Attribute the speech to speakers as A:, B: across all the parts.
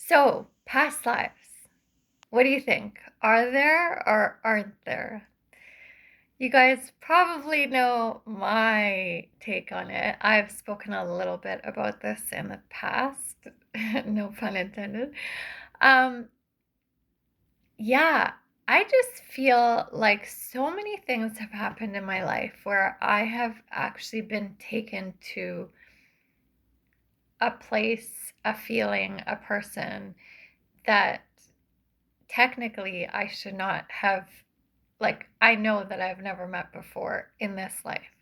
A: So, past lives. What do you think? Are there or aren't there? You guys probably know my take on it. I've spoken a little bit about this in the past, no pun intended. Um, yeah, I just feel like so many things have happened in my life where I have actually been taken to a place, a feeling, a person that technically I should not have, like, I know that I've never met before in this life,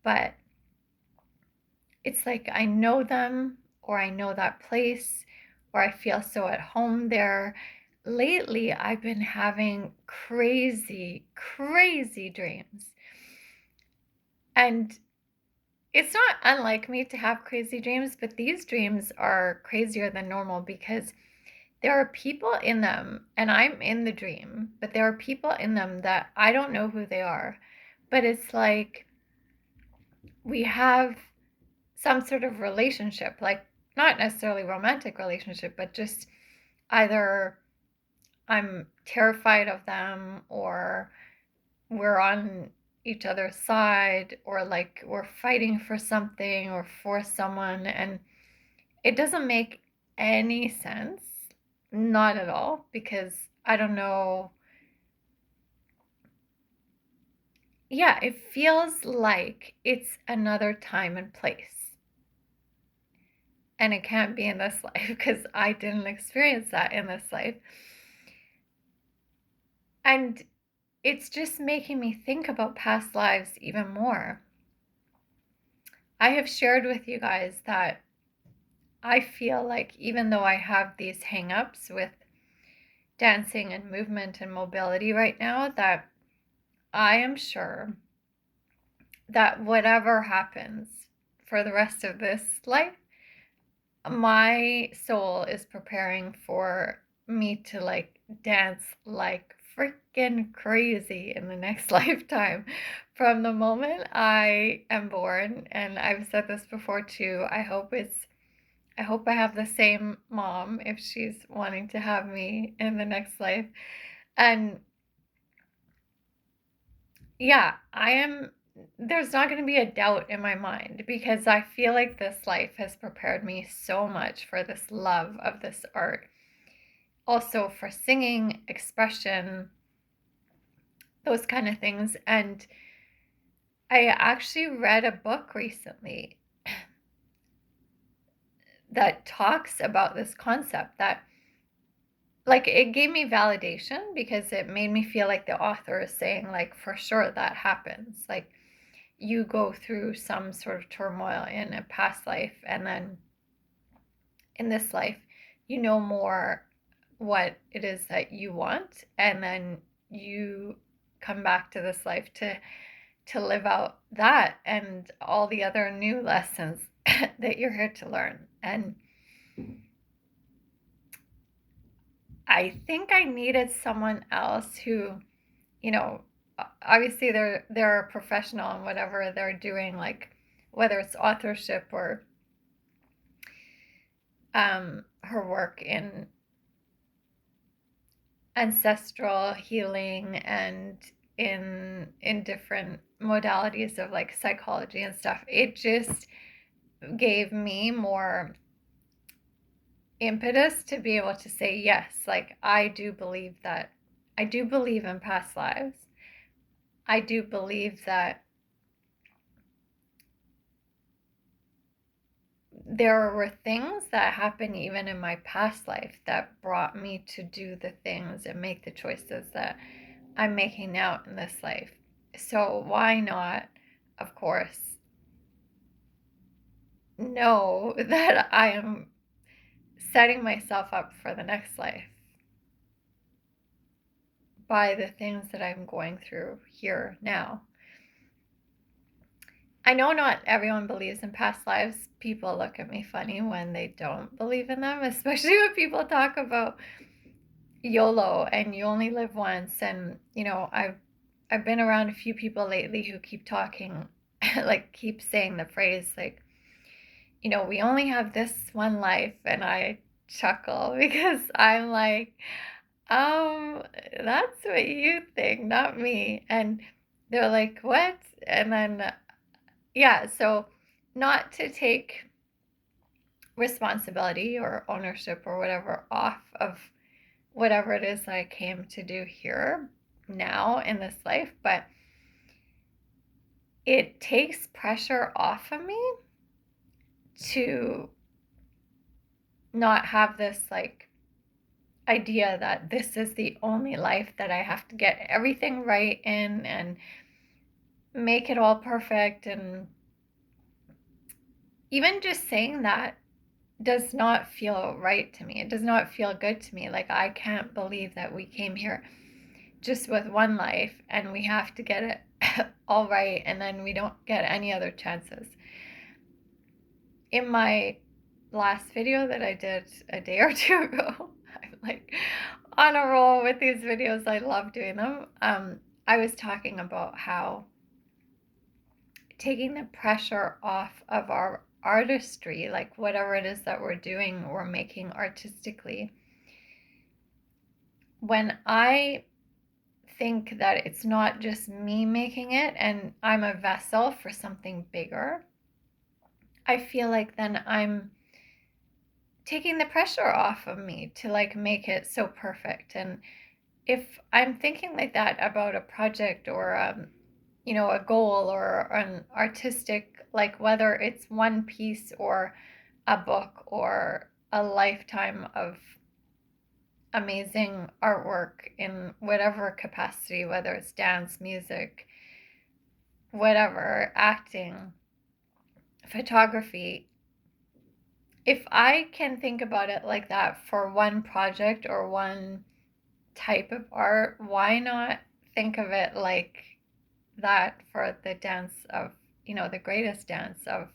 A: but it's like I know them, or I know that place, or I feel so at home there. Lately, I've been having crazy, crazy dreams. And it's not unlike me to have crazy dreams, but these dreams are crazier than normal because there are people in them, and I'm in the dream, but there are people in them that I don't know who they are. But it's like we have some sort of relationship, like not necessarily romantic relationship, but just either I'm terrified of them, or we're on each other's side, or like we're fighting for something or for someone, and it doesn't make any sense. Not at all, because I don't know. Yeah, it feels like it's another time and place. And it can't be in this life because I didn't experience that in this life. And it's just making me think about past lives even more. I have shared with you guys that I feel like even though I have these hang-ups with dancing and movement and mobility right now, that I am sure that whatever happens for the rest of this life, my soul is preparing for me to like dance like freaking crazy in the next lifetime from the moment I am born. And I've said this before too. I hope I have the same mom if she's wanting to have me in the next life. And yeah, there's not going to be a doubt in my mind because I feel like this life has prepared me so much for this love of this art. Also for singing, expression, those kind of things. And I actually read a book recently that talks about this concept, that like it gave me validation because it made me feel like the author is saying, like, for sure that happens. Like, you go through some sort of turmoil in a past life, and then in this life you know more what it is that you want, and then you come back to this life to live out that and all the other new lessons that you're here to learn. And I think I needed someone else who, you know, obviously they're a professional in whatever they're doing, like whether it's authorship or her work in ancestral healing and in different modalities of like psychology and stuff. It just gave me more impetus to be able to say yes. Like, I do believe that, I do believe in past lives. I do believe that there were things that happened even in my past life that brought me to do the things and make the choices that I'm making now in this life. So why not, of course, know that I am setting myself up for the next life by the things that I'm going through here now. I know not everyone believes in past lives. People look at me funny when they don't believe in them, especially when people talk about YOLO and you only live once. And you know, I've been around a few people lately who keep talking like keep saying the phrase like, you know, we only have this one life, and I chuckle because I'm like, that's what you think, not me. And they're like, what? And then, yeah, so not to take responsibility or ownership or whatever off of whatever it is that I came to do here now in this life, but it takes pressure off of me to not have this like idea that this is the only life that I have to get everything right in and make it all perfect. And even just saying that does not feel right to me. It does not feel good to me. Like, I can't believe that we came here just with one life and we have to get it all right, and then we don't get any other chances. In my last video that I did a day or two ago, I'm like on a roll with these videos. I love doing them. I was talking about how taking the pressure off of our artistry, like whatever it is that we're doing or making artistically, when I think that it's not just me making it and I'm a vessel for something bigger, I feel like then I'm taking the pressure off of me to like make it so perfect. And if I'm thinking like that about a project or a goal or an artistic, like whether it's one piece or a book or a lifetime of amazing artwork in whatever capacity, whether it's dance, music, whatever, acting, photography, if I can think about it like that for one project or one type of art, why not think of it like that for the dance of, the greatest dance of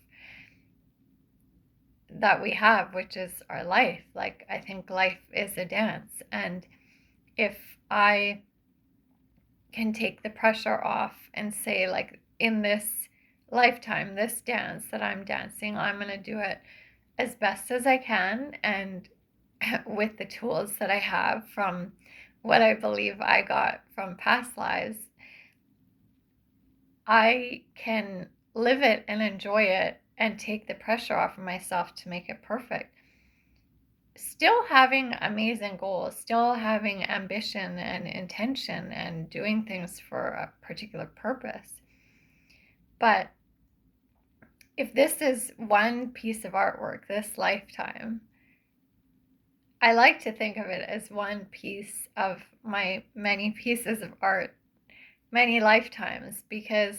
A: that we have, which is our life. Like, I think life is a dance. And if I can take the pressure off and say, like, in this lifetime, this dance that I'm dancing, I'm going to do it as best as I can and with the tools that I have from what I believe I got from past lives, I can live it and enjoy it and take the pressure off of myself to make it perfect. Still having amazing goals, still having ambition and intention and doing things for a particular purpose. But if this is one piece of artwork this lifetime, I like to think of it as one piece of my many pieces of art, many lifetimes, because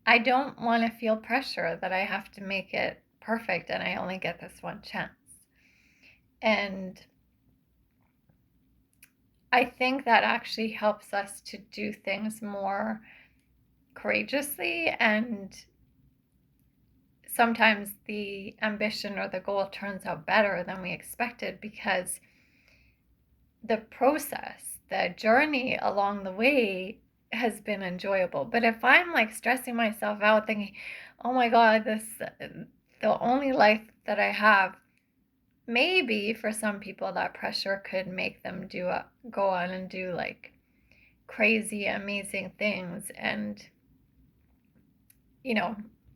A: I don't want to feel pressure that I have to make it perfect and I only get this one chance. And I think that actually helps us to do things more courageously, and sometimes the ambition or the goal turns out better than we expected because the process, the journey along the way has been enjoyable. But if I'm like stressing myself out thinking, oh my God, the only life that I have, maybe for some people that pressure could make them go on and do like crazy, amazing things. And,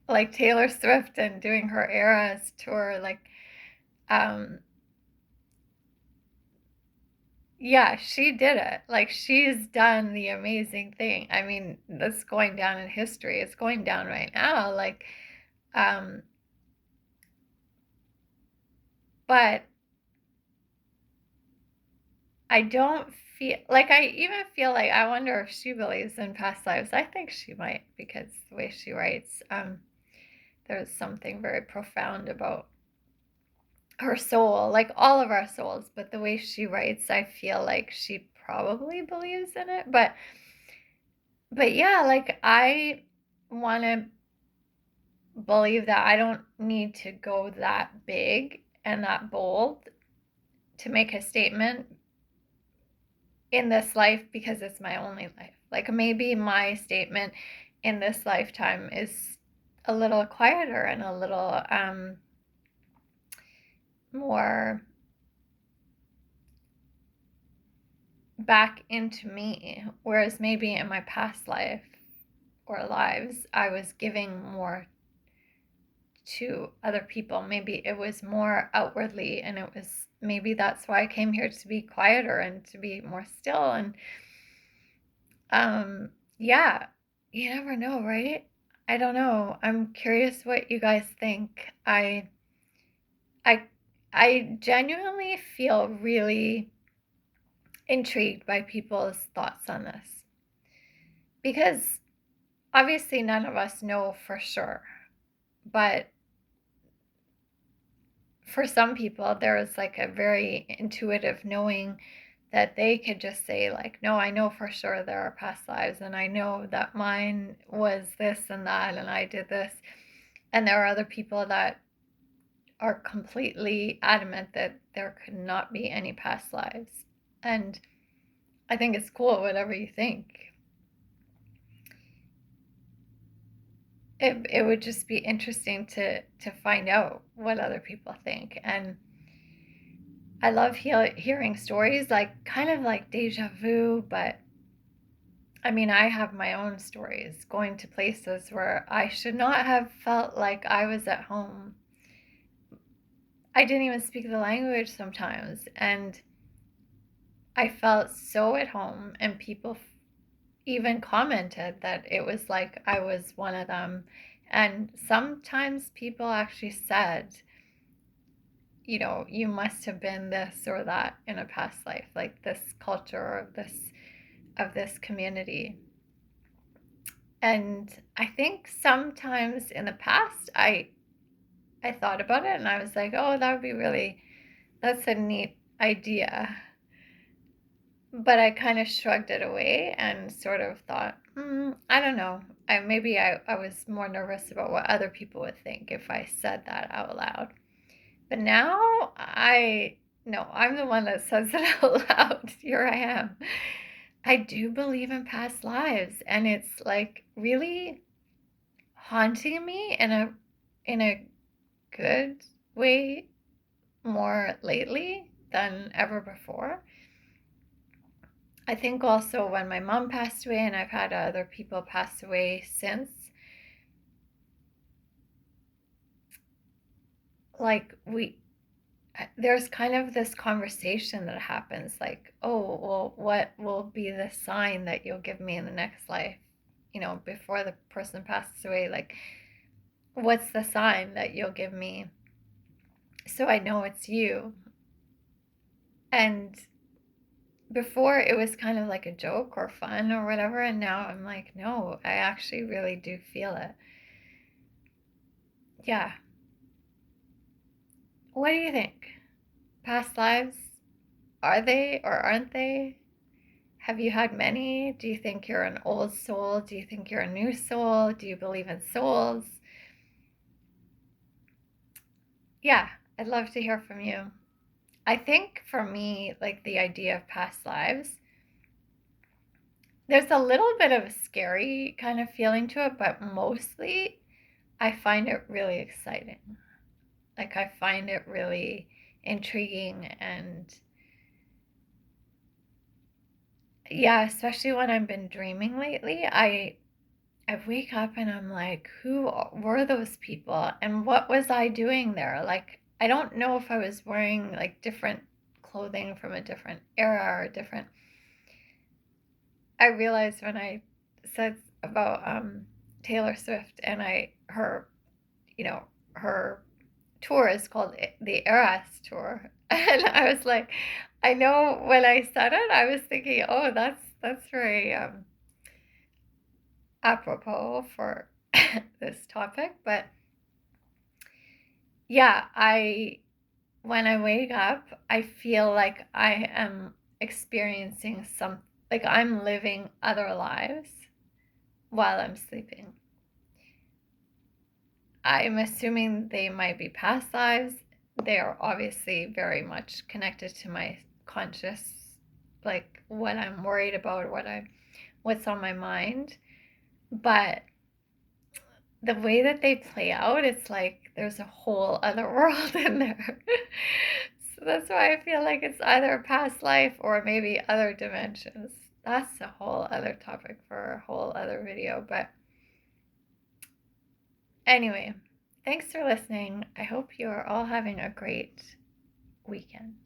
A: like Taylor Swift and doing her Eras tour, like, yeah, she did it. Like, she's done the amazing thing. I mean, that's going down in history. It's going down right now. Like, um, but I don't feel like I even feel like I wonder if she believes in past lives. I think she might, because the way she writes, there's something very profound about her soul, like all of our souls, but the way she writes, I feel like she probably believes in it. But yeah, like, I want to believe that I don't need to go that big and that bold to make a statement in this life because it's my only life. Like, maybe my statement in this lifetime is a little quieter and a little more back into me, whereas maybe in my past life or lives, I was giving more to other people. Maybe it was more outwardly, and it was maybe that's why I came here, to be quieter and to be more still. And yeah, you never know, right? I don't know. I'm curious what you guys think. I I genuinely feel really intrigued by people's thoughts on this, because obviously none of us know for sure, but for some people there is like a very intuitive knowing that they could just say like, no, I know for sure there are past lives, and I know that mine was this and that, and I did this. And there are other people that are completely adamant that there could not be any past lives. And I think it's cool, whatever you think. It would just be interesting to find out what other people think. And I love hearing stories, like kind of like deja vu, but I mean, I have my own stories going to places where I should not have felt like I was at home. I didn't even speak the language sometimes, and I felt so at home, and people even commented that it was like I was one of them. And sometimes people actually said, you know, you must have been this or that in a past life, like this culture or this community. And I think sometimes in the past I thought about it and I was like, oh, that would be really, that's a neat idea. But I kind of shrugged it away and sort of thought, I don't know. I was more nervous about what other people would think if I said that out loud. But now I no, I'm the one that says it out loud. Here I am. I do believe in past lives, and it's like really haunting me in a good way more lately than ever before. I think also when my mom passed away, and I've had other people pass away since, like there's kind of this conversation that happens like, oh, well, what will be the sign that you'll give me in the next life? You know, before the person passes away, like, what's the sign that you'll give me so I know it's you? And before it was kind of like a joke or fun or whatever, and now I'm like, no, I actually really do feel it. Yeah. What do you think? Past lives? Are they or aren't they? Have you had many? Do you think you're an old soul? Do you think you're a new soul? Do you believe in souls? Yeah, I'd love to hear from you. I think for me, like the idea of past lives, there's a little bit of a scary kind of feeling to it, but mostly I find it really exciting. Like I find it really intriguing, and yeah, especially when I've been dreaming lately, I wake up and I'm like, who were those people and what was I doing there? Like, I don't know if I was wearing like different clothing from a different era or different. I realized when I said about Taylor Swift, and her, you know, her tour is called the Eras Tour. And I was like, I know when I said it, I was thinking, oh, that's very apropos for this topic. But yeah, I when I wake up, I feel like I am experiencing like I'm living other lives while I'm sleeping. I'm assuming they might be past lives. They are obviously very much connected to my conscious, like what I'm worried about, what's on my mind. But the way that they play out, it's like there's a whole other world in there. So that's why I feel like it's either a past life or maybe other dimensions. That's a whole other topic for a whole other video. But anyway, thanks for listening. I hope you are all having a great weekend.